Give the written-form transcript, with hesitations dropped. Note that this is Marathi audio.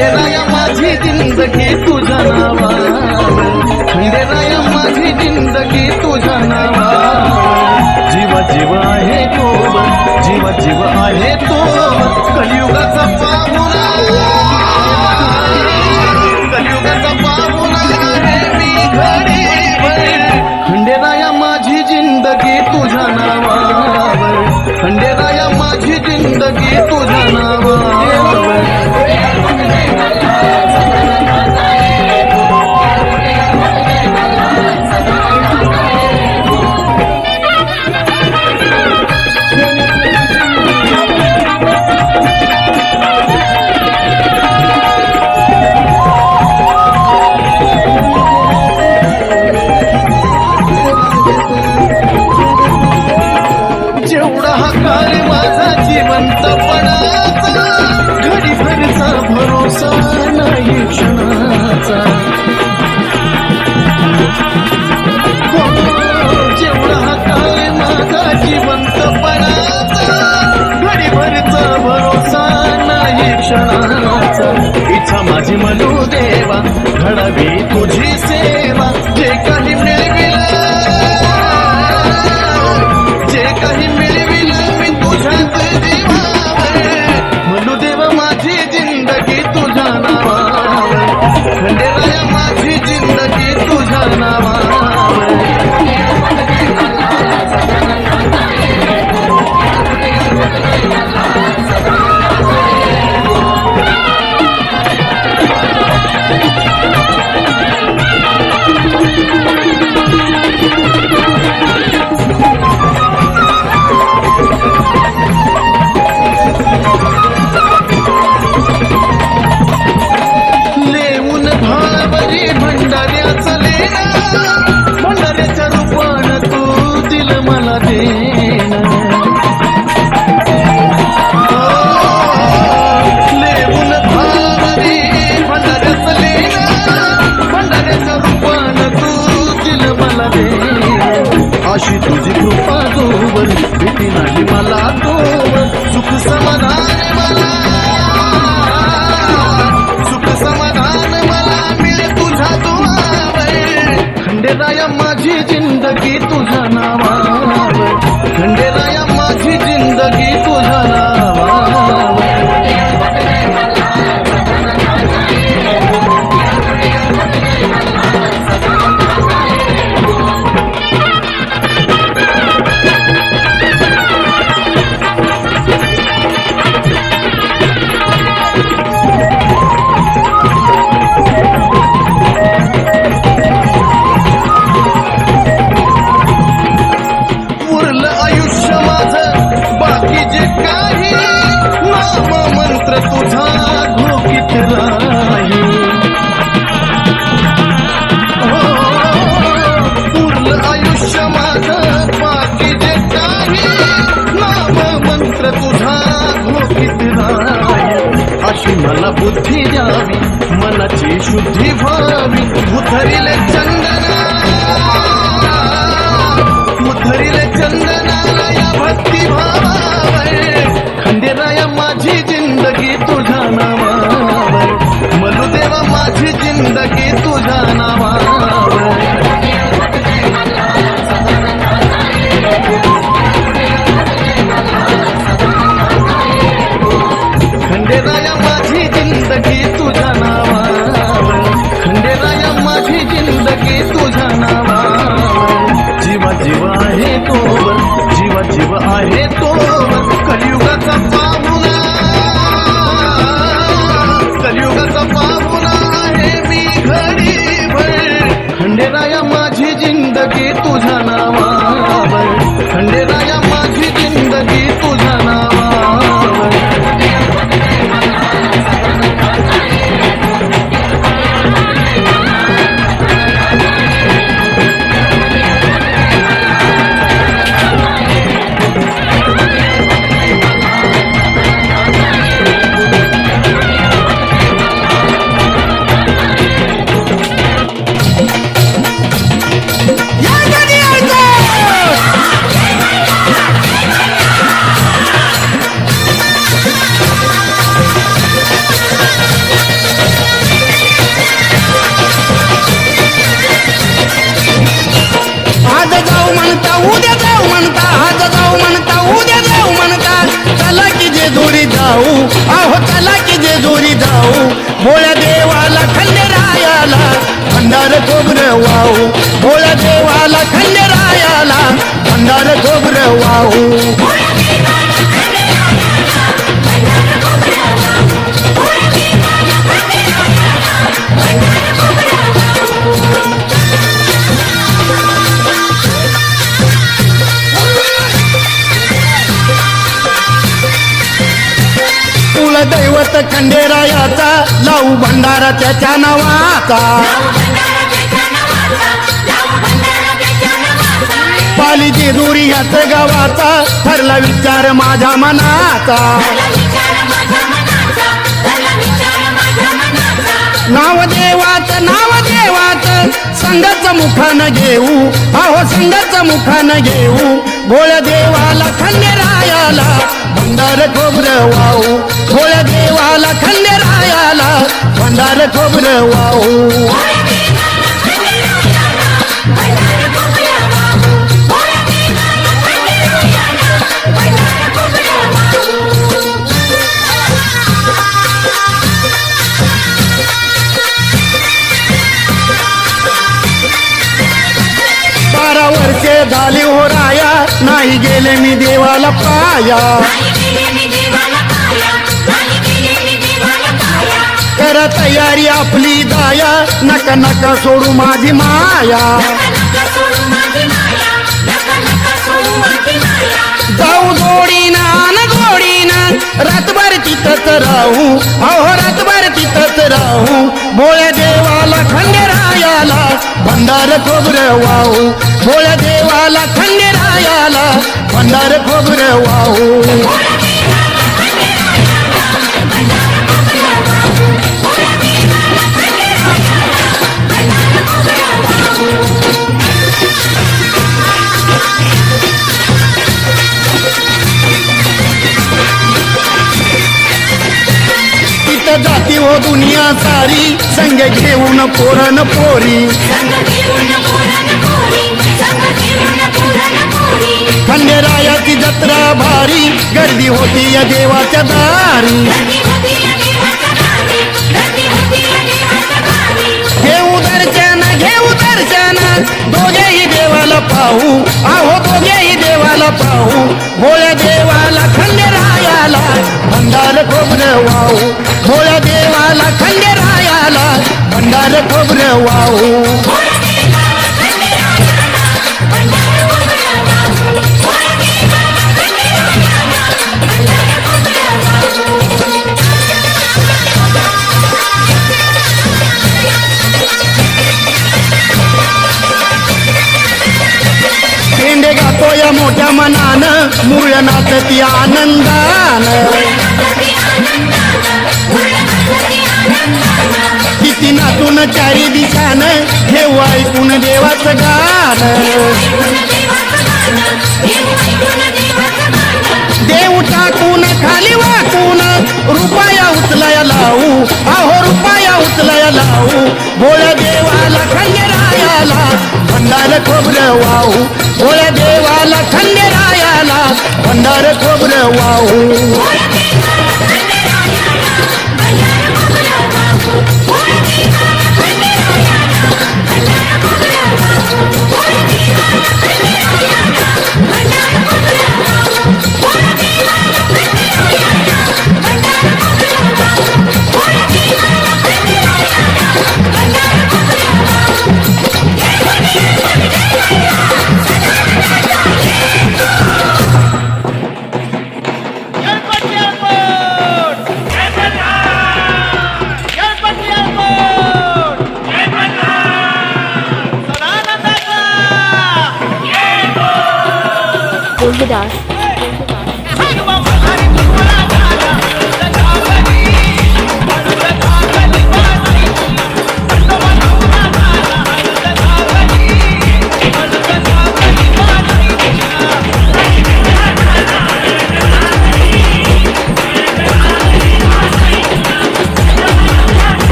खंडेराया माझी जिंदगी तुझ्या नावावर, खंडेराया माझी जिंदगी तुझ्या नावावर, जीव जीव आहे तो, जीव जीव आहे तो, कलियुगाचा पाहुणा, कलियुगाचा पाहुणा आहे मी घडीभर, खंडेराया माझी जिंदगी तुझ्या नावावर, खंडेराया माझी जिंदगी तुझ्या नावावर. जेवढा हा काळ माझा जिवंतपणाचा, घडीभरचा भरोसा नाही क्षणाचा, जेवढा हा काळ माझा जिवंतपणाचा, घडीभरचा भरोसा नाही क्षणाचा, इच्छा माझी म्हणू देवा घडावी तुझी सेवा, जे काही मिळविलं, जे काही मिळविलं मी तुझ्याच जीवावर, म्हणू देवा माझी जिंदगी तुझ्या नावावर, खंडेराया माझी जिंदगी तुझ्या नावावर. लेऊन भावरी भंडाऱ्याचा लेणा, भंडाऱ्याच्या रूपानं तू दिल मला देणं, लेऊन भावरी भंडाऱ्याचा लेणा, भंडाऱ्याच्या रूपानं तू दिल मला देणं, अशी तुझी कृपा जोवर, भीती नाही मला तोवर, सुख समाधान मला, सुख समाधान मला मिळे तुझ्या दुआवर, खंडेराया माझी जिंदगी तुझ्या नावावर, खंडेराया माझी जिंदगी तुझ्या नावावर. मंत्र तुझा घोकीत राही, उरलं आयुष्य माझं बाकी जे काही, नाम मंत्र तुझा घोकीत राही, अशी मला बुद्धी द्यावी, मनाची शुद्धी व्हावी, उतरिले चंदना, उतरिले चंदनाला या भक्ती भावावर, खंडेराया माझी जिंदगी तुझ्या नावावर, म्हणू देवा माझी जिंदगी तुझ्या नावावर. खंडेराया माझी जिंदगी तुझ्या नावावर, खंडेराया माझी जिंदगी तुझ्या नावावर, जीवा जीव आहे तोवर, जीवा जीव आहे तोवर, कलियुगाचा पाहुणा, कलियुगाचा पाहुणा आहे मी घडीभर, खंडेराया माझी जिंदगी तुझ्या नावावर, खंडेराया माझी जिंदगी तुझ्या नावावर. आहो चला की जेजुरी जाऊ भोळ्या देवाला खंडेरायाला भंडार खोबरं वाहू भोळ्या देवाला खंडेरायाला भंडार खोबरं वाहू दैवत खंडेरायाचा लावू भंडारा त्याच्या नावाचा पाली जेजुरी ह्याच गावाचा ठरला विचार माझ्या मनाचा नाव देवाच संघाच मुखानं घेऊ अहो संघाच मुखानं घेऊ भोळ्या देवाला खंडेरायाला भंडार खोबरं वाहू भोळ्या देवाला खंडेरायाला भंडार खोबरं वाहू झाली हो राया नाही गेले मी देवाला पाया करा तयारी आपली दाया नका नका सोडू माझी माया जाऊ गोडीनं रातभर तिथंच राहू अहो रातभर तिथंच राहू भोळ्या देवाला खंडेरायाला भंडार खोबरं वाहू भोळ्या देवाला खंडेरायाला भंडार खोबरं वाहू जाती हो दुनिया सारी संग घेऊन पोरन पोरी खंडेरायाची जत्रा भारी गर्दी होती या देवाच्या दारी घेऊ दर्शन दोघेही देवाला पाहू आहो दोघेही देवाला पाहू भोळ्या देवाला खंडेरायाला भंडार खोबरं वाहू भोळ्या देवाला खंडेरायाला भंडार खोबरं वाहू पेंडे गातो या मोठ्या मनानं मूळ नाचती आनंदानं किती नाचून चारी दिशानं घेऊ ऐकून देवाचं गाणं देव टाकून खाली वाकून रुपया उचलाया लावू अहो रुपया उचलाया लावू भोळ्या देवाला खंडेरायाला भंडार खोबरं वाहू भोळ्या देवाला खंडेरायाला भंडार खोबरं वाहू Dash